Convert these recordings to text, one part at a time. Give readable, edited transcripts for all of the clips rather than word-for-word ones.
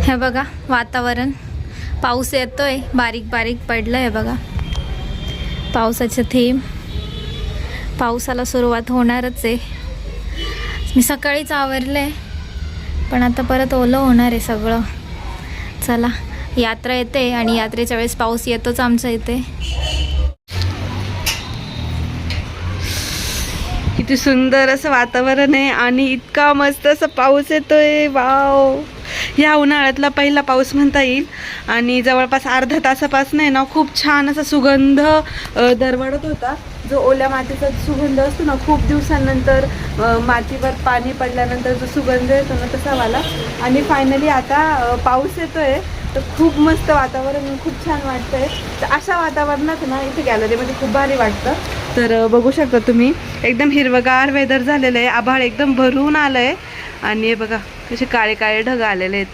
हे बघा वातावरण, पाऊस येतोय, बारीक बारीक पडलं आहे बघा, पावसाचे थेंब. पावसाला सुरुवात होणारच आहे. मी सकाळीच आवरले पण आता परत ओलं होणार आहे सगळं. चला, यात्रा येते आणि यात्रेच्या वेळेस पाऊस येतोच आमच्या इथे. किती सुंदर असं वातावरण आहे आणि इतका मस्त असं पाऊस येतोय. वाव, ह्या उन्हाळ्यातला पहिला पाऊस म्हणता येईल. आणि जवळपास अर्धा तासापासून आहे ना खूप छान असा सुगंध दरवळत होता. जो ओल्या मातीचा सुगंध असतो ना, खूप दिवसांनंतर मातीवर पाणी पडल्यानंतर जो सुगंध येतो ना तसा वाला. आणि फायनली आता पाऊस येतोय तर खूप मस्त वातावरण, खूप छान वाटतंय. तर अशा वातावरणात ना इथे गॅलरीमध्ये खूप भारी वाटतं. तर बघू शकता तुम्ही, एकदम हिरवगार वेदर झालेलं आहे. आभाळ एकदम भरून आलं आहे आणि हे बघा कसे काळे काळे ढग आलेले आहेत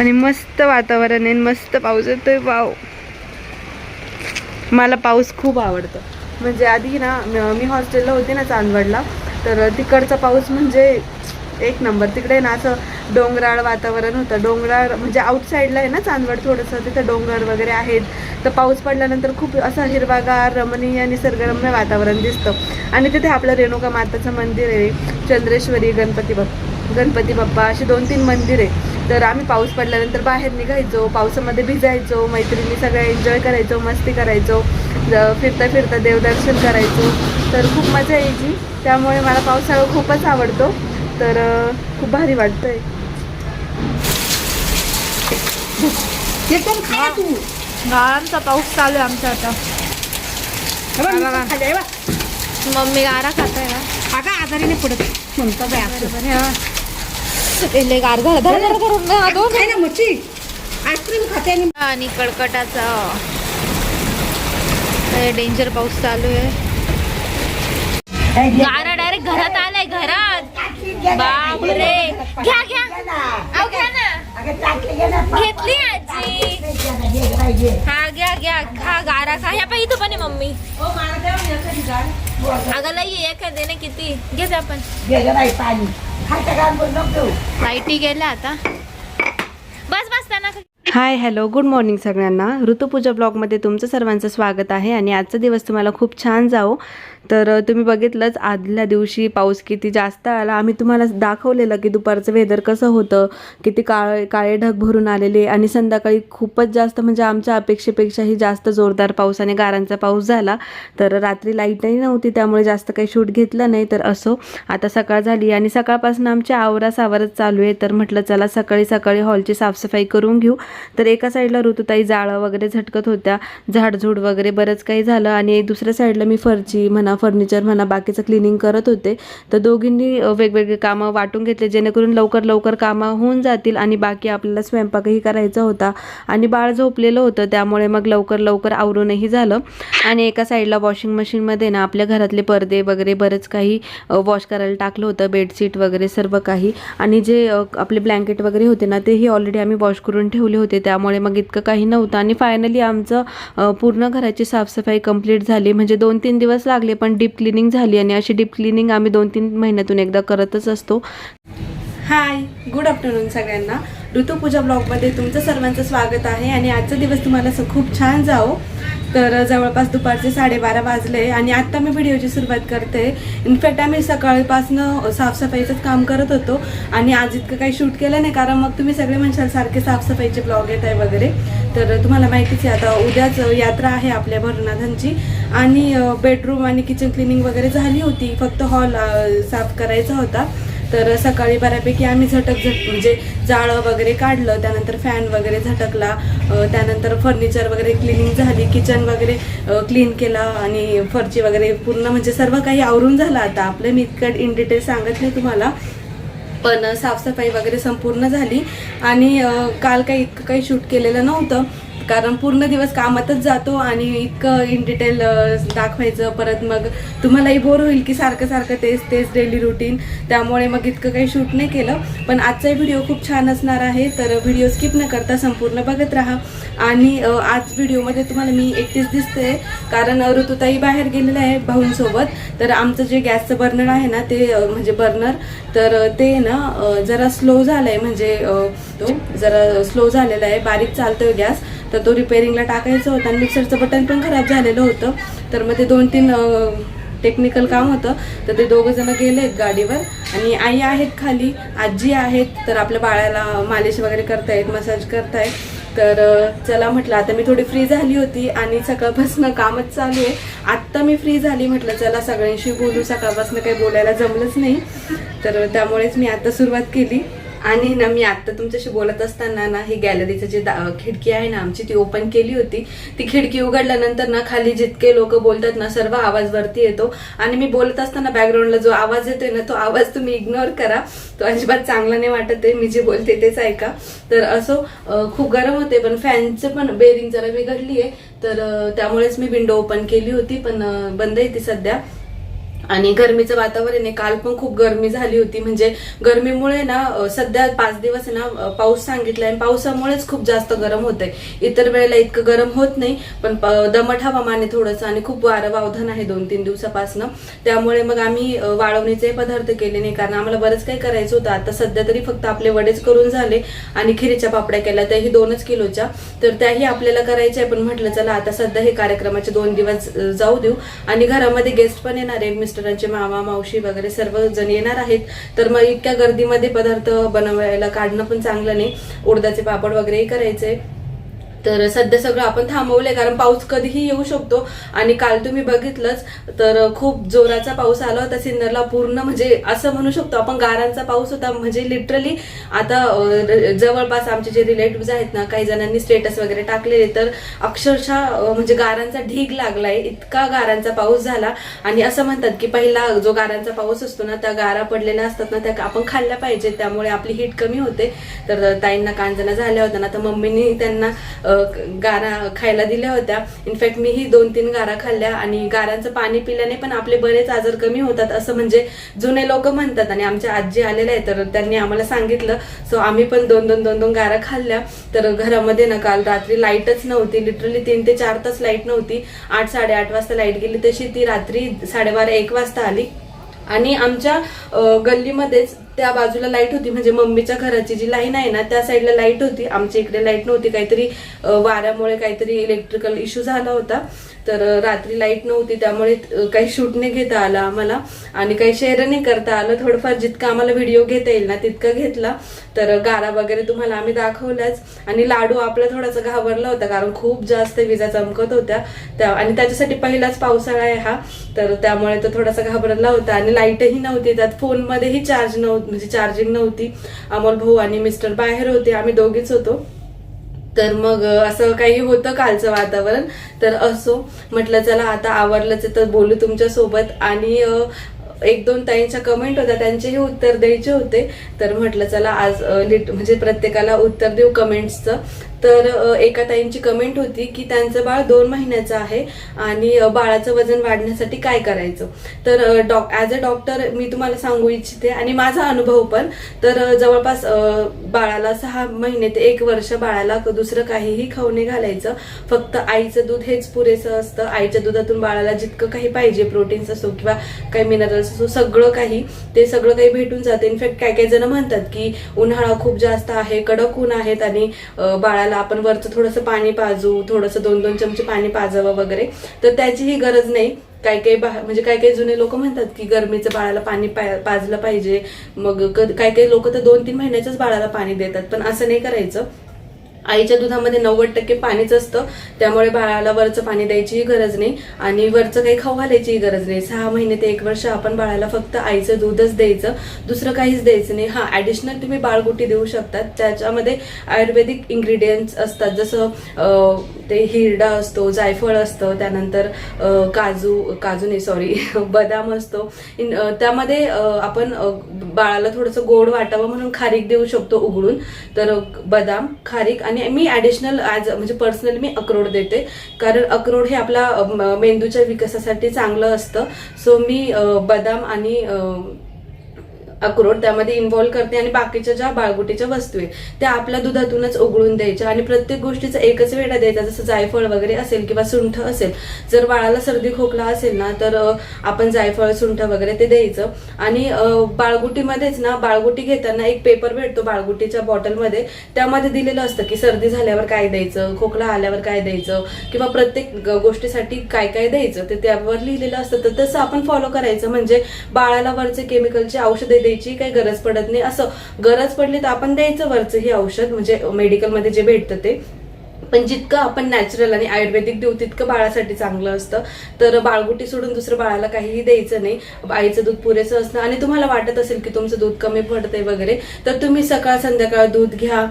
आणि मस्त वातावरण आहे, मस्त पाऊस येतोय. वाव, मला पाऊस खूप आवडतो. म्हणजे आधी ना मी हॉस्टेलला होते ना चांदवडला, तर तिकडचा पाऊस म्हणजे एक नंबर. तिकडे ना असं डोंगराळ वातावरण होतं. डोंगराळ म्हणजे आउटसाईडला आहे ना चांदवड थोडंसं, तिथं डोंगर वगैरे आहेत. तर पाऊस पडल्यानंतर खूप असं हिरवागार रमणीय निसर्गरम्य वातावरण दिसतं. आणि तिथे आपलं रेणुका माताचं मंदिर आहे, चंद्रेश्वरी, गणपती बाप्पा, अशी 2-3 मंदिर आहे. तर आम्ही पाऊस पडल्यानंतर बाहेर निघायचो, पावसामध्ये भिजायचो, मैत्रिणी सगळ्या एन्जॉय करायचो, मस्ती करायचो, फिरता फिरता देवदर्शन करायचो. तर खूप मजा यायची. त्यामुळे मला पावसाळा खूपच आवडतो. तर खूप भारी वाटतंय. गारांचा पाऊस चालू आहे आमचा आता. मम्मी गारा खात आहे ना, आता आजारी नाही पडत म्हणतो काय गार करून आईस्क्रीम खाते. आणि कडकटाचा डेंजर पाऊस चालू आहे. गारा डायरेक्ट घरात आलाय, घरात. बापरे, घ्या घ्या, अहो घ्या ना, घेतली आजी. हा घ्या घ्या, खा गारा खा. ह्या पाहिजे पण आहे मम्मी. अगं लई एखादे ना किती घे आपण. लाईटी गेल्या आता. बस बस त्यांना. हाय, हॅलो, गुड मॉर्निंग सगळ्यांना. ऋतुपूजा ब्लॉगमध्ये तुमचं सर्वांचं स्वागत आहे. आणि आजचा दिवस तुम्हाला खूप छान जाओ. तर तुम्ही बघितलंच आदल्या दिवशी पाऊस किती जास्त आला. आम्ही तुम्हाला दाखवलेलं की दुपारचं वेदर कसं होतं, किती काळे ढग भरून आलेले. आणि संध्याकाळी खूपच जास्त म्हणजे आमच्या अपेक्षेपेक्षाही जास्त जोरदार पाऊस आणि गारांचा पाऊस झाला. तर रात्री लाईटही नव्हती, त्यामुळे जास्त काही शूट घेतलं नाही. तर असो, आता सकाळ झाली आणि सकाळपासून आमची आवरासावरच चालू आहे. तर म्हटलं चला सकाळी सकाळी हॉलची साफसफाई करून घेऊ. तर एका साईडला ऋतुताई जाळं वगैरे झटकत होत्या, झाडझूड वगैरे बरंच काही झालं. आणि दुसऱ्या साईडला मी फरची म्हणा, फर्निचर म्हणा, बाकीचं क्लिनिंग करत होते. तर दोघींनी वेगवेगळे कामं वाटून घेतले, जेणेकरून लवकर कामं होऊन जातील. आणि बाकी आपल्याला स्वयंपाकही करायचा होता आणि बाळ झोपलेलं होतं, त्यामुळे मग लवकर आवरूनही झालं. आणि एका साईडला वॉशिंग मशीनमध्ये ना आपल्या घरातले पडदे वगैरे बरंच काही वॉश करायला टाकलं होतं, बेडशीट वगैरे सर्व काही. आणि जे आपले ब्लँकेट वगैरे होते ना तेही ऑलरेडी आम्ही वॉश करून ठेवले होते, त्यामुळे मग इतकं काही नव्हतं. आणि फायनली आमचं पूर्ण घराची साफसफाई कंप्लीट झाली. म्हणजे 2-3 दिवस लागले, पण डीप क्लिनिंग झाली. आणि अशी डीप क्लिनिंग आम्ही 2-3 महिन्यातून एकदा करतच असतो. हाय, गुड आफ्टरनून सगळ्यांना. ऋतुपूजा ब्लॉगमध्ये तुमचं सर्वांचं स्वागत आहे. आणि आजचा दिवस तुम्हाला खूप छान जाओ. तर जवळपास दुपारचे 12:30 वाजले आणि आत्ता मी व्हिडिओची सुरुवात करते. इनफॅक्ट आम्ही सकाळपासनं साफसफाईचंच काम करत होतो आणि आज इतकं काही शूट केलं नाही, कारण मग तुम्ही सगळे म्हणशाल सारखे साफसफाईचे ब्लॉग येत आहे वगैरे. तर तुम्हाला माहितीच आहे आता उद्याच यात्रा आहे आपल्या भरनाथांची. आणि बेडरूम आणि किचन क्लिनिंग वगैरे झाली होती, फक्त हॉल साफ करायचा होता. तर सकाळी बऱ्यापैकी आम्ही म्हणजे जाळं वगैरे काढलं, त्यानंतर फॅन वगैरे झटकला, त्यानंतर फर्निचर वगैरे क्लिनिंग झाली, किचन वगैरे क्लीन केला आणि फरची वगैरे पूर्ण म्हणजे सर्व काही आवरून झालं. आता आपलं मी इतकं इन डिटेल सांगत नाही तुम्हाला, पण साफसफाई वगैरे संपूर्ण झाली. आणि काल काही इतकं काही शूट केलेलं नव्हतं, कारण पूर्ण दिवस कामातच जातो आणि इतकं इन डिटेल दाखवायचं परत मग तुम्हालाही बोर होईल की सारखं सारखं तेच डेली रुटीन, त्यामुळे मग इतकं काही शूट नाही केलं. पण आजचा व्हिडिओ खूप छान असणार आहे, तर व्हिडिओ स्किप न करता संपूर्ण बघत राहा. आणि आज व्हिडिओमध्ये तुम्हाला मी एकटीच दिसते कारण ऋतुताई बाहेर गेलेलं आहे भाऊंसोबत. तर आमचं जे गॅसचं बर्नर आहे ना ते म्हणजे बर्नर तर ते ना जरा स्लो झालंय, म्हणजे तो जरा स्लो झालेला आहे, बारीक चालतोय गॅस. तर तो रिपेअरिंगला टाकायचं होतं आणि मिक्सरचं बटन पण खराब झालेलं होतं. तर मग ते 2-3 टेक्निकल काम होतं, तर ते दोघं जण गेलेत गाडीवर आणि आई आहेत खाली, आजी आहेत. तर आपल्या बाळाला मालिश वगैरे करतायत, मसाज करतायत. तर चला म्हटलं आता मी थोडी फ्री झाली होती आणि सकाळपासून कामच चालू आहे. आत्ता मी फ्री झाली, म्हटलं चला सगळ्यांशी बोलू, सकाळपासून काही बोलायला जमलंच नाही, तर त्यामुळेच मी आता सुरुवात केली. आणि ना मी आत्ता तुमच्याशी बोलत असताना ना ही गॅलरीचं जे खिडकी आहे ना आमची ती ओपन केली होती. ती खिडकी उघडल्यानंतर ना खाली जितके लोक बोलतात ना सर्व आवाज वरती येतो आणि मी बोलत असताना बॅकग्राऊंडला जो आवाज येतोय ना तो आवाज तुम्ही इग्नोर करा, तो अजिबात चांगला नाही वाटत आहे, मी जे बोलते तेच ऐका. तर असो खूप गरम होते, पण फॅनचं पण बेरिंग जरा बिघडली आहे, तर त्यामुळेच मी विंडो ओपन केली होती, पण बंद आहे ती सध्या. आणि गरमीचं वातावरण आहे, काल पण खूप गरमी झाली होती, म्हणजे गरमीमुळे ना सध्या 5 दिवस ना पाऊस सांगितलाय आणि पावसामुळेच खूप जास्त गरम होतंय. इतर वेळेला इतकं गरम होत नाही, पण दमट हवामान आहे थोडंसं आणि खूप वारं वावधान आहे 2-3 दिवसापासून. त्यामुळे मग आम्ही वाळवणीचे पदार्थ केले नाही, कारण आम्हाला बरंच काही करायचं होतं. आता सध्या तरी फक्त आपले वडेच करून झाले आणि खिरीच्या पापड्या केल्या, त्याही 2 किलोच्या, तर त्याही आपल्याला करायच्या. पण म्हटलं चला आता सध्या हे कार्यक्रमाचे 2 दिवस जाऊ देऊ आणि घरामध्ये गेस्ट पण येणार आहे, मिस्टरांचे मामा मावशी वगैरे सर्व जण येणार आहेत. तर मग इतक्या गर्दीमध्ये पदार्थ बनवायला काढणं पण चांगलं नाही, उडदाचे पापड वगैरे करायचे. तर सध्या सगळं आपण थांबवलंय कारण पाऊस कधीही येऊ शकतो. आणि काल तुम्ही बघितलंच तर खूप जोराचा पाऊस आला होता सिन्नरला, पूर्ण म्हणजे असं म्हणू शकतो आपण गारांचा पाऊस होता. म्हणजे लिटरली आता जवळपास आमचे जे रिलेटिव्ह आहेत ना काही जणांनी स्टेटस वगैरे टाकलेले, तर अक्षरशः म्हणजे गारांचा ढीग लागलाय, इतका गारांचा पाऊस झाला. आणि असं म्हणतात की पहिला जो गारांचा पाऊस असतो ना त्या गारा पडलेल्या असतात ना त्या आपण खाल्ल्या पाहिजे, त्यामुळे आपली हीट कमी होते. तर ताईंना कांजना झाल्या होत्या ना, तर मम्मीनी त्यांना गारा खायला दिल्या होत्या. इनफॅक्ट मीही 2-3 गारा खाल्ल्या आणि गारांचं पाणी पिल्याने पण आपले बरेच आजार कमी होतात असं म्हणजे जुने लोक म्हणतात. आणि आमच्या आजी आलेल्या आहेत तर त्यांनी आम्हाला सांगितलं, सो आम्ही पण 2-2 गारा खाल्ल्या. तर घरामध्ये ना काल रात्री लाईटच नव्हती, लिटरली 3 ते 4 तास लाईट नव्हती. 8-8:30 वाजता लाईट गेली, तशी ती रात्री 12:30-1 वाजता आली. आणि आमच्या गल्लीमध्येच त्या बाजूला लाईट होती, म्हणजे मम्मीच्या घराची जी लाईन आहे ना त्या साईडला लाईट होती, आमच्या इकडे लाईट नव्हती. काहीतरी वाऱ्यामुळे काहीतरी इलेक्ट्रिकल इश्यू झाला होता, तर रात्री लाईट नव्हती, त्यामुळे काही शूट नाही घेता आलं आम्हाला आणि काही शेअर नाही करता आलं. थोडंफार जितकं आम्हाला व्हिडिओ घेता येईल ना तितकं घेतला. तर गारा वगैरे तुम्हाला आम्ही दाखवल्याच. आणि लाडू आपला थोडासा घाबरला होता कारण खूप जास्त विजा चमकत होत्या आणि त्याच्यासाठी पहिलाच पावसाळा आहे हा, तर त्यामुळे तो थोडासा घाबरला होता. आणि लाईटही नव्हती, त्यात फोनमध्येही चार्ज नव्हती, म्हणजे चार्जिंग नव्हती. अमोल भाऊ आणि मिस्टर बाहेर होते, आम्ही दोघीच होतो. तर मग असं काही होतं कालचं वातावरण. तर असो म्हटलं चला आता आवरलंच तर बोलू तुमच्या सोबत. आणि 1-2 ताईंच्या कमेंट होत्या, त्यांचेही उत्तर द्यायचे होते, तर म्हटलं चला आज म्हणजे प्रत्येकाला उत्तर देऊ कमेंट्सचं. तर एका ताईंची कमेंट होती की त्यांचं बाळ 2 महिन्याचं आहे आणि बाळाचं वजन वाढण्यासाठी काय करायचं. तर ॲज अ डॉक्टर मी तुम्हाला सांगू इच्छिते आणि माझा अनुभव पण, तर जवळपास बाळाला 6 महिने ते 1 वर्ष बाळाला दुसरं काहीही खाऊ नाही घालायचं, फक्त आईचं दूध हेच पुरेसं असतं. आईच्या दुधातून बाळाला जितकं काही पाहिजे, प्रोटीन्स असो किंवा काही मिनरल्स असो, सगळं काही ते सगळं काही भेटून जाते. इनफॅक्ट काही जण म्हणतात की उन्हाळा खूप जास्त आहे, कडक ऊन आहेत आणि बाळाला आपण वरचं थोडंसं पाणी पाजू, थोडंसं 2-2 चमचे पाणी पाजावं वगैरे, तर त्याचीही गरज नाही. म्हणजे काही जुने लोक म्हणतात की गरमीचं बाळाला पाणी पाजलं पाहिजे. मग काही लोक तर 2-3 महिन्याच्याच बाळाला पाणी देतात, पण असं नाही करायचं. आईच्या दुधामध्ये 90% पाणीच असतं, त्यामुळे बाळाला वरचं पाणी द्यायचीही गरज नाही आणि वरचं काही खाऊ घालायचीही गरज नाही. 6 महिने ते 1 वर्ष आपण बाळाला फक्त आईचं दूधच द्यायचं, दुसरं काहीच द्यायचं नाही. हा ॲडिशनल तुम्ही बाळगुटी देऊ शकतात, त्याच्यामध्ये आयुर्वेदिक इन्ग्रेडियंट्स असतात, जसं ते हिरडा असतो, जायफळ असतं, त्यानंतर काजू नाही सॉरी बदाम असतो. त्यामध्ये आपण बाळाला थोडंसं गोड वाटावं म्हणून खारीक देऊ शकतो उघडून. तर बदाम, खारीक आणि मी ॲडिशनल म्हणजे पर्सनली मी अक्रोड देते, कारण अक्रोड हे आपला मेंदूच्या विकासासाठी चांगलं असतं. सो मी बदाम आणि अक्रोड त्यामध्ये इन्व्हॉल्व करते आणि बाकीच्या ज्या बाळगुटीच्या वस्तू आहे त्या आपल्या दुधातूनच उघडून द्यायच्या आणि प्रत्येक गोष्टीचा एकच वेळा द्यायचा. जसं जायफळ वगैरे असेल किंवा सुंठ असेल, जर बाळाला सर्दी खोकला असेल ना तर आपण जायफळ सुंठ वगैरे ते द्यायचं. आणि बाळगुटीमध्येच ना बाळगुटी घेताना एक पेपर भेटतो बाळगुटीच्या बॉटलमध्ये, त्यामध्ये दिलेलं असतं की सर्दी झाल्यावर काय द्यायचं, खोकला आल्यावर काय द्यायचं किंवा प्रत्येक गोष्टीसाठी काय काय द्यायचं ते त्यावर लिहिलेलं असतं. तर तसं आपण फॉलो करायचं, म्हणजे बाळाला वरचे केमिकलची औषधे द्यायची काही गरज पडत नाही. असं गरज पडली तर आपण द्यायचं वरचं हे औषध, म्हणजे मेडिकलमध्ये जे भेटतं ते. पण जितकं आपण नॅचरल आणि आयुर्वेदिक देऊ तितकं बाळासाठी चांगलं असतं. तर बाळगुटी सोडून दुसरं बाळाला काहीही द्यायचं नाही. आईचं दूध पुरेसं असतं. आणि तुम्हाला वाटत असेल की तुमचं दूध कमी पडतंय वगैरे, तर तुम्ही सकाळ संध्याकाळ दूध घ्या.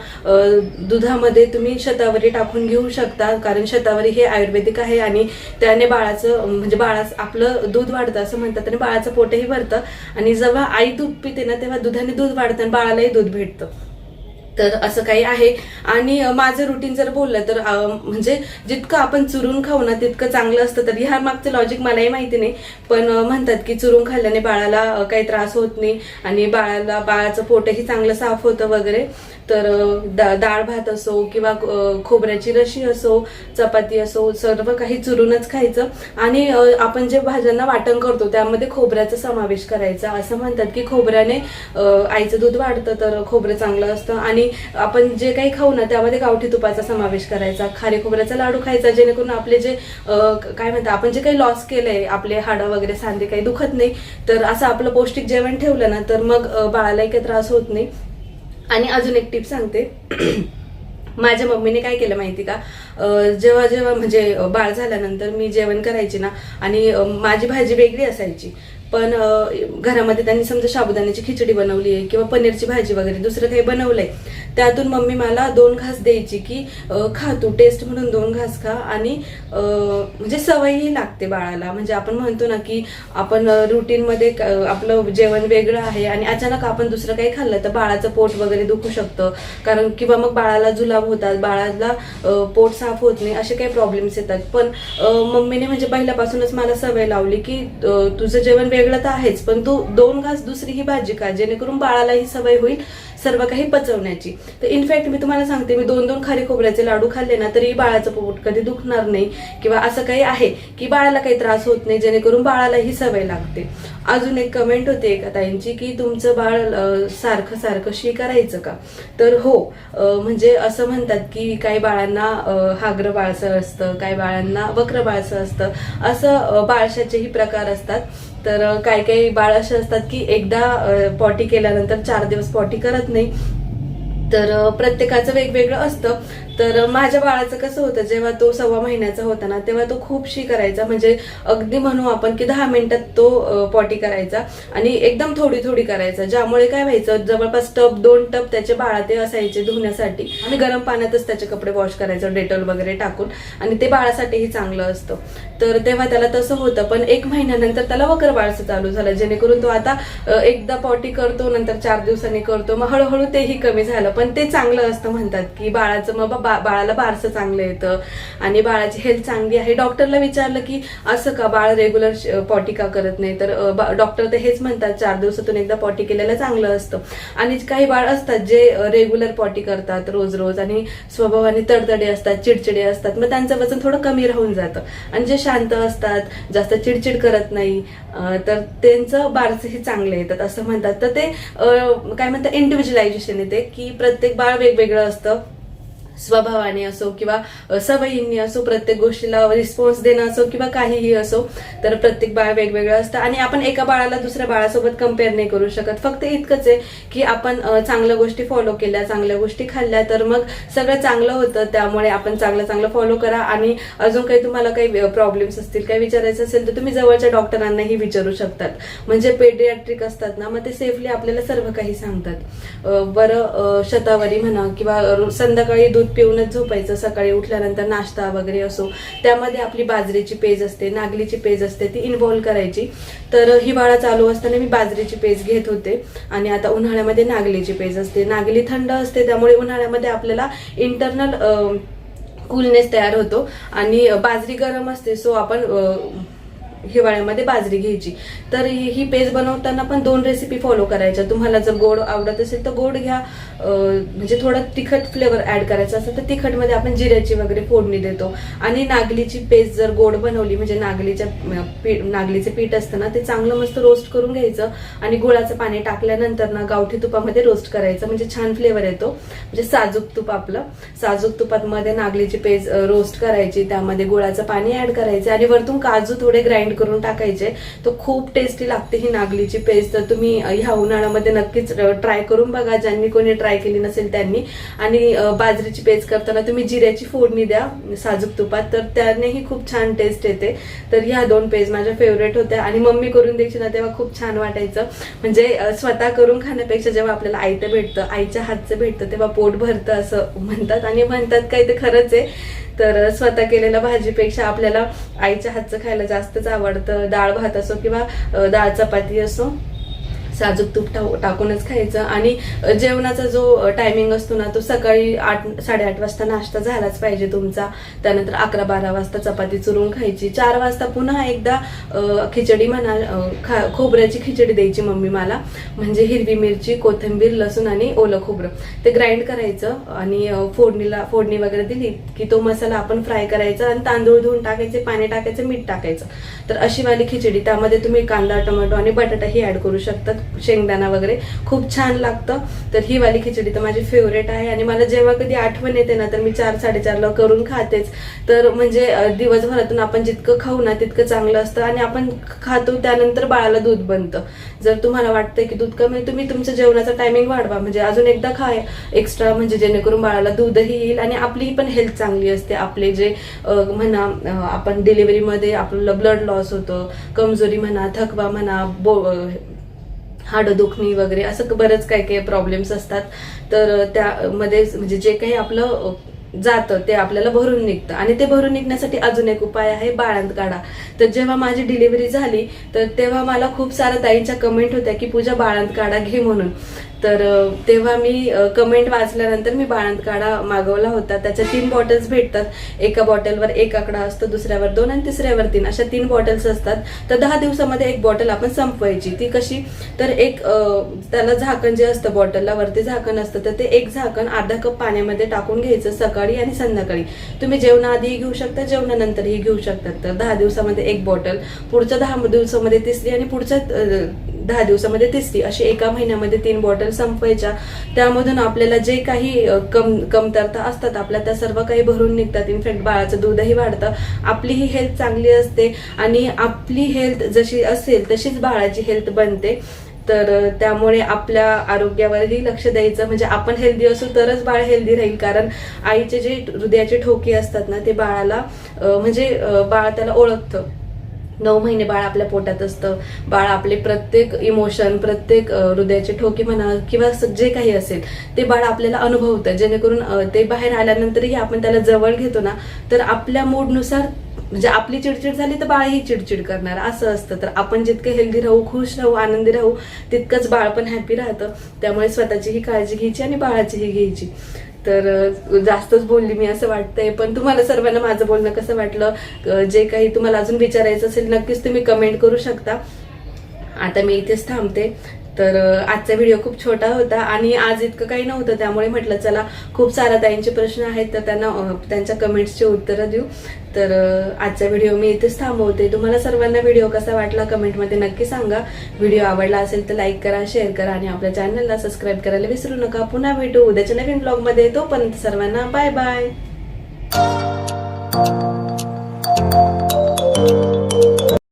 दुधामध्ये तुम्ही शतावरी टाकून घेऊ शकता, कारण शतावरी हे आयुर्वेदिक आहे आणि त्याने बाळाचं म्हणजे आपलं दूध वाढतं असं म्हणतात आणि बाळाचं पोटही भरतं. आणि जेव्हा आई दूध पिते ना तेव्हा दुधाने दूध वाढतं आणि बाळालाही दूध भेटतं. तर असं काही आहे. आणि माझं रुटीन जर बोललं तर म्हणजे जितकं आपण चुरून खाऊ ना तितकं चांगलं असतं. तर ह्या मागचं लॉजिक मलाही माहिती नाही, पण म्हणतात की चुरून खाल्ल्याने बाळाला काही त्रास होत नाही आणि बाळाचं पोटही चांगलं साफ होतं वगैरे. तर डाळ भात असो किंवा खोबऱ्याची रशी असो, चपाती असो, सर्व काही चुरूनच खायचं. आणि आपण जे भाज्यांना वाटण करतो त्यामध्ये खोबऱ्याचा समावेश करायचा. असं म्हणतात की खोबऱ्याने आईचं दूध वाढतं, तर खोबरं चांगलं असतं. आणि आपण जे काही खाऊ ना त्यामध्ये गावठी तुपाचा समावेश करायचा. खारे खोबऱ्याचा लाडू खायचा, जेणेकरून आपले जे काय म्हणतात आपण जे काही लॉस केलंय, आपले हाडं वगैरे सांधे काही दुखत नाही. तर असं आपलं पौष्टिक जेवण ठेवलं ना तर मग बाळालाही काही त्रास होत नाही. आणि अजून एक टिप सांगते. माझ्या मम्मीने काय केलं माहिती का, जेव्हा म्हणजे बाळ झाल्यानंतर मी जेवण करायची ना आणि माझी भाजी वेगळी असायची, पण घरामध्ये त्यांनी समजा साबुदाण्याची खिचडी बनवली आहे किंवा पनीरची भाजी वगैरे दुसरं काही बनवलंय, त्यातून मम्मी मला 2 घास द्यायची की खा तू, टेस्ट म्हणून 2 घास खा. आणि म्हणजे सवयही लागते बाळाला. म्हणजे आपण म्हणतो ना की आपण रुटीनमध्ये आपलं जेवण वेगळं आहे आणि अचानक आपण दुसरं काही खाल्लं तर बाळाचं पोट वगैरे दुखू शकतं, कारण किंवा मग बाळाला जुलाब होतात, बाळाला पोट साफ होत नाही, असे काही प्रॉब्लेम्स येतात. पण मम्मीने म्हणजे पहिल्यापासूनच मला सवय लावली की तुझं जेवण वेगळं तर आहेच, पण तू 2 घास दुसरी ही भाजी खा, जेणेकरून बाळाला ही सवय होईल सर्व काही पचवण्याची. तर इनफॅक्ट मी तुम्हाला सांगते, मी 2-2 खारे खोबऱ्याचे लाडू खाल्ले ना तरी बाळाचं पोट कधी दुखणार नाही किंवा असं काही आहे की बाळाला काही त्रास होत नाही, जेणेकरून बाळाला ही सवय लागते. अजून एक कमेंट होती एका ताईंची की तुमचं बाळ सारखं शी करायचं का? तर हो, म्हणजे असं म्हणतात की काही बाळांना हाग्र बाळसं असतं, काही बाळांना वक्र बाळसं असतं, असं बाळशाचेही प्रकार असतात. तर काही बाळ असे असतात की एकदा पॉटी केल्यानंतर 4 दिवस पॉटी करत नाही. तर प्रत्येकाचं वेगवेगळं असतं. तर माझ्या बाळाचं कसं होतं, जेव्हा तो 1.25 महिन्याचा होता ना तेव्हा तो खूप शी करायचा, म्हणजे अगदी म्हणू आपण की 10 मिनिटात तो पॉटी करायचा आणि एकदम थोडी करायचा, ज्यामुळे काय व्हायचं जवळपास 2 टब त्याचे बाळा ते असायचे धुण्यासाठी. आणि गरम पाण्यातच त्याचे कपडे वॉश करायचं डेटॉल वगैरे टाकून, आणि ते बाळासाठीही चांगलं असतं. तर तेव्हा त्याला तसं होतं. पण 1 महिन्यानंतर त्याला वक्र बाळसं चालू झालं, जेणेकरून तो आता एकदा पॉटी करतो, नंतर 4 दिवसांनी करतो, मग हळूहळू तेही कमी झालं. पण ते चांगलं असतं, म्हणतात की बाळाचं मग बाळाला बारसं चांगलं येतं आणि बाळाची हेल्थ चांगली आहे. डॉक्टरला विचारलं की असं का बाळ रेग्युलर पॉटी का करत नाही, तर डॉक्टर तर हेच म्हणतात 4 दिवसातून एकदा पॉटी केलेलं चांगलं असतं. आणि काही बाळ असतात जे रेग्युलर पॉटी करतात रोज आणि स्वभावाने तडतडे असतात, चिडचिडे असतात, मग त्यांचं वजन थोडं कमी राहून जातं. आणि जे शांत असतात, जास्त चिडचिड करत नाही, तर त्यांचं बारसंही चांगलं येतात असं म्हणतात. तर ते काय म्हणतात इंडिव्हिज्युअलायझेशन येते की प्रत्येक बाळ वेगवेगळं असतं, स्वभावाने असो किंवा सवयींनी असो, प्रत्येक गोष्टीला रिस्पॉन्स देणं असो किंवा काहीही असो. तर प्रत्येक बाळ वेगवेगळं असतं आणि आपण एका बाळाला दुसऱ्या बाळासोबत कम्पेअर नाही करू शकत. फक्त इतकंच आहे की आपण चांगल्या गोष्टी फॉलो केल्या, चांगल्या गोष्टी खाल्ल्या, तर मग सगळं चांगलं होतं. त्यामुळे आपण चांगलं फॉलो करा. आणि अजून काही तुम्हाला काही प्रॉब्लेम्स असतील, काही विचारायचं असेल तर तुम्ही जवळच्या डॉक्टरांनाही विचारू शकतात. म्हणजे पेडियाट्रिक असतात ना, मग ते सेफली आपल्याला सर्व काही सांगतात. बरं, शतावरी म्हणा किंवा संध्याकाळी दूध दूध पिऊनच झोपायचं, सकाळी उठल्यानंतर नाश्ता वगैरे असो, त्यामध्ये आपली बाजरीची पेज असते, नागलीची पेज असते, ती इन्व्हॉल्व करायची. तर हिवाळा चालू असताना मी बाजरीची पेज घेत होते आणि आता उन्हाळ्यामध्ये नागलीची पेज असते. नागली थंड असते, त्यामुळे उन्हाळ्यामध्ये आपल्याला इंटरनल कूलनेस तयार होतो आणि बाजरी गरम असते, सो आपण हिवाळ्यामध्ये बाजरी घ्यायची. तर ही पेज बनवताना पण 2 रेसिपी फॉलो करायच्या. तुम्हाला जर गोड आवडत असेल तर गोड घ्या, म्हणजे थोडा तिखट फ्लेवर ऍड करायचा असेल तर तिखटमध्ये आपण जिऱ्याची वगैरे फोडणी देतो. आणि नागलीची पेज जर गोड बनवली, म्हणजे नागलीचे पीठ असतं ना, ते चांगलं मस्त रोस्ट करून घ्यायचं आणि गुळाचं पाणी टाकल्यानंतर ना गावठी तुपामध्ये रोस्ट करायचं, म्हणजे छान फ्लेवर येतो. म्हणजे साजूक तूप, आपलं साजूक तुपात मध्ये नागलीची पेज रोस्ट करायची, त्यामध्ये गुळाचं पाणी ऍड करायचं आणि वरतून काजू थोडे ग्राइंड करून टाकायचे. तो खूप टेस्टी लागते ही नागलीची पेस्ट. तर तुम्ही ह्या उन्हाळ्यामध्ये नक्कीच ट्राय करून बघा, ज्यांनी कोणी ट्राय केली नसेल त्यांनी. आणि बाजरीची पेस्ट करताना तुम्ही जिऱ्याची फोडणी द्या साजूक तुपात, तर त्यानेही खूप छान टेस्ट येते. तर ह्या 2 पेज माझ्या फेवरेट होत्या आणि मम्मी करून द्यायची ना तेव्हा खूप छान वाटायचं. म्हणजे स्वतः करून खाण्यापेक्षा जेव्हा आपल्याला आयतं भेटतं, आईच्या हातचं भेटतं, तेव्हा पोट भरतं असं म्हणतात. आणि म्हणतात काय ते खरंच आहे. तर स्वतः केलेल्या भाजीपेक्षा आपल्याला आईच्या हातचं खायला जास्तच आवडतं. डाळ भात असो किंवा डाळ चपाती असो, साजूक तूप टाकूनच खायचं. आणि जेवणाचा जो टायमिंग असतो ना, तो सकाळी 8-8:30 वाजता नाश्ता झालाच पाहिजे तुमचा. त्यानंतर 11-12 वाजता चपाती चुरून खायची. 4 वाजता पुन्हा एकदा खिचडी म्हणा, खोबऱ्याची खिचडी द्यायची मम्मी मला. म्हणजे हिरवी मिरची, कोथिंबीर, लसूण आणि ओलं खोबरं ते ग्राइंड करायचं आणि फोडणी वगैरे दिली की तो मसाला आपण फ्राय करायचा आणि तांदूळ धुवून टाकायचे, पाणी टाकायचं, मीठ टाकायचं. तर अशी वाली खिचडी, त्यामध्ये तुम्ही कांदा, टोमॅटो आणि बटाटाही ऍड करू शकतात, शेंगदाणा वगैरे, खूप छान लागतं. तर ही वाली खिचडी तर माझी फेवरेट आहे आणि मला जेव्हा कधी आठवण येते ना तर मी 4-4:30 करून खातेच. तर म्हणजे दिवसभरातून आपण जितकं खाऊ ना तितकं चांगलं असतं. आणि आपण खातो त्यानंतर बाळाला दूध बनतं. जर तुम्हाला वाटतंय की दूध कमी, तुम्ही तुमच्या जेवणाचा टायमिंग वाढवा, म्हणजे अजून एकदा खाय एक्स्ट्रा, म्हणजे जेणेकरून बाळाला दूधही येईल आणि आपली पण हेल्थ चांगली असते. आपले जे म्हणा, आपण डिलिव्हरीमध्ये आपल्याला ब्लड लॉस होतं, कमजोरी म्हणा, थकवा म्हणा, हाडं दुखणी वगैरे, असं बरंच काही प्रॉब्लेम्स असतात. तर त्यामध्ये म्हणजे जे काही आपलं जातं ते आपल्याला भरून निघतं. आणि ते भरून निघण्यासाठी अजून एक उपाय आहे, बाळंत काढा. तर जेव्हा माझी डिलिव्हरी झाली तर तेव्हा मला खूप साऱ्या ताईंच्या कमेंट होत्या की पूजा बाळंत काढा घे म्हणून. तर तेव्हा मी कमेंट वाचल्यानंतर मी बाळंत काढा मागवला होता. त्याच्या 3 बॉटल्स भेटतात. एका बॉटलवर 1 आकडा असतो, दुसऱ्यावर 2 आणि तिसऱ्यावर 3, अशा 3 बॉटल्स असतात. तर 10 दिवसामध्ये 1 बॉटल आपण संपवायची. ती कशी, तर एक त्याला झाकण जे असतं, बॉटलला वरती झाकण असतं, तर ते 1 झाकण अर्धा कप पाण्यामध्ये टाकून घ्यायचं सकाळी आणि संध्याकाळी. तुम्ही जेवणाआधीही घेऊ शकता, जेवणानंतरही घेऊ शकतात. तर 10 दिवसामध्ये 1 बॉटल, पुढच्या 10 दिवसामध्ये तिसरी आणि पुढच्या 10 दिवसामध्ये तिसरी, अशी एका महिन्यामध्ये 3 बॉटल संपवायच्या. त्यामधून आपल्याला जे काही कमतरता असतात आपल्या, त्या सर्व काही भरून निघतात. इनफॅक्ट बाळाचं दूधही वाढतं, आपलीही हेल्थ चांगली असते आणि आपली हेल्थ जशी असेल तशीच बाळाची हेल्थ बनते. तर त्यामुळे आपल्या आरोग्यावरही लक्ष द्यायचं. म्हणजे आपण हेल्दी असू तरच बाळ हेल्दी राहील. कारण आईचे जे हृदयाचे ठोके असतात ना, ते बाळाला म्हणजे बाळ त्याला ओळखतं. 9 महिने बाळ आपल्या पोटात असतं. बाळ आपले प्रत्येक इमोशन, प्रत्येक हृदयाचे ठोके म्हणा किंवा जे काही असेल ते बाळ आपल्याला अनुभवतं. जेणेकरून ते बाहेर आल्यानंतरही आपण त्याला जवळ घेतो ना, तर आपल्या मूडनुसार, म्हणजे आपली चिडचिड झाली तर बाळही चिडचिड करणार, असं असतं. तर आपण जितकं हेल्दी राहू, खुश राहू, आनंदी राहू, तितकंच बाळ पण हॅपी राहतं. त्यामुळे स्वतःचीही काळजी घ्यायची आणि बाळाचीही घ्यायची. तर जास्तच बोलली मी असं वाटतंय, पण तुम्हाला सर्वांना माझं बोलणं कसं वाटलं, जे काही तुम्हाला अजून विचारायचं असेल नक्कीच तुम्ही कमेंट करू शकता. आता मी इथेच थांबते. तर आजचा व्हिडिओ खूप छोटा होता आणि आज इतकं काही नव्हतं, त्यामुळे म्हटलं चला, खूप साऱ्या ताईंचे प्रश्न आहेत तर त्यांच्या कमेंट्सची उत्तरं देऊ. तर आजचा व्हिडिओ मी इथेच थांबवते. तुम्हाला सर्वांना व्हिडिओ कसा वाटला कमेंटमध्ये नक्की सांगा. व्हिडिओ आवडला असेल तर लाईक करा, शेअर करा आणि आपल्या चॅनलला सबस्क्राईब करायला विसरू नका. पुन्हा भेटू उद्याच्या नवीन ब्लॉगमध्ये. तोपर्यंत सर्वांना बाय बाय.